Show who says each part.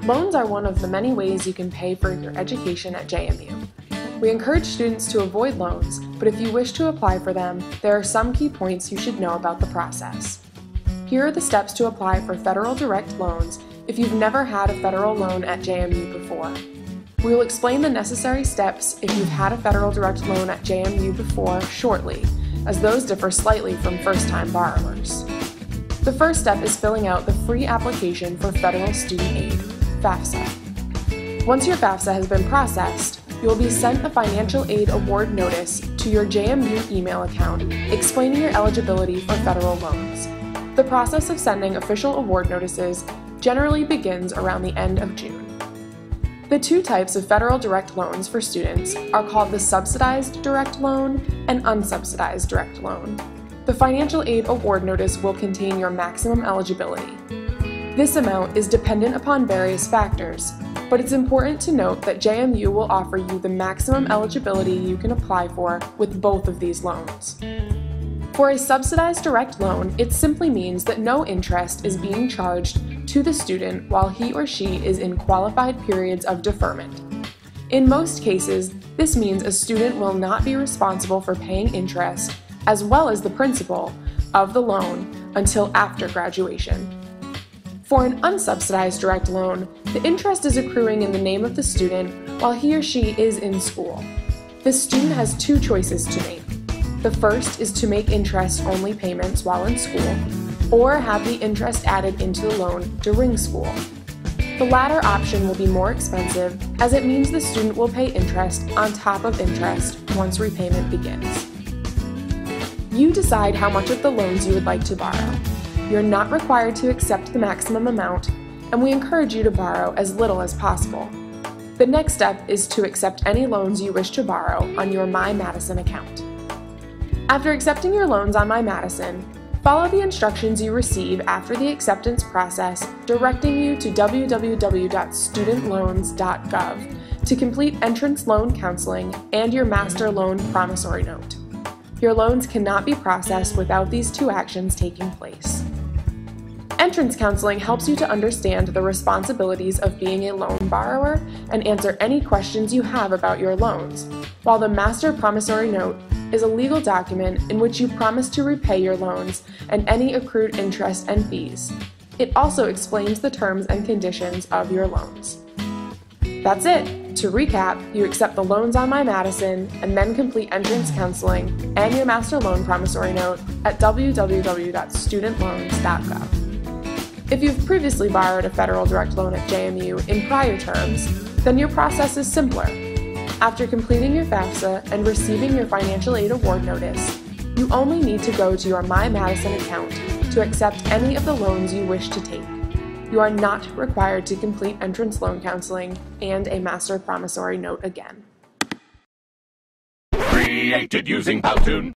Speaker 1: Loans are one of the many ways you can pay for your education at JMU. We encourage students to avoid loans, but if you wish to apply for them, there are some key points you should know about the process. Here are the steps to apply for federal direct loans if you've never had a federal loan at JMU before. We will explain the necessary steps if you've had a federal direct loan at JMU before shortly, as those differ slightly from first-time borrowers. The first step is filling out the free application for Federal Student Aid, FAFSA. Once your FAFSA has been processed, you will be sent a financial aid award notice to your JMU email account explaining your eligibility for federal loans. The process of sending official award notices generally begins around the end of June. The two types of federal direct loans for students are called the subsidized direct loan and unsubsidized direct loan. The financial aid award notice will contain your maximum eligibility. This amount is dependent upon various factors, but it's important to note that JMU will offer you the maximum eligibility you can apply for with both of these loans. For a subsidized direct loan, it simply means that no interest is being charged to the student while he or she is in qualified periods of deferment. In most cases, this means a student will not be responsible for paying interest, as well as the principal, of the loan until after graduation. For an unsubsidized direct loan, the interest is accruing in the name of the student while he or she is in school. The student has two choices to make. The first is to make interest-only payments while in school, or have the interest added into the loan during school. The latter option will be more expensive, as it means the student will pay interest on top of interest once repayment begins. You decide how much of the loans you would like to borrow. You're not required to accept the maximum amount, and we encourage you to borrow as little as possible. The next step is to accept any loans you wish to borrow on your MyMadison account. After accepting your loans on MyMadison, follow the instructions you receive after the acceptance process directing you to www.studentloans.gov to complete entrance loan counseling and your master loan promissory note. Your loans cannot be processed without these two actions taking place. Entrance counseling helps you to understand the responsibilities of being a loan borrower and answer any questions you have about your loans, while the master promissory note is a legal document in which you promise to repay your loans and any accrued interest and fees. It also explains the terms and conditions of your loans. That's it! To recap, you accept the loans on MyMadison and then complete entrance counseling and your master loan promissory note at www.studentloans.gov. If you've previously borrowed a federal direct loan at JMU in prior terms, then your process is simpler. After completing your FAFSA and receiving your financial aid award notice, you only need to go to your MyMadison account to accept any of the loans you wish to take. You are not required to complete entrance loan counseling and a master promissory note again.
Speaker 2: Created using Powtoon.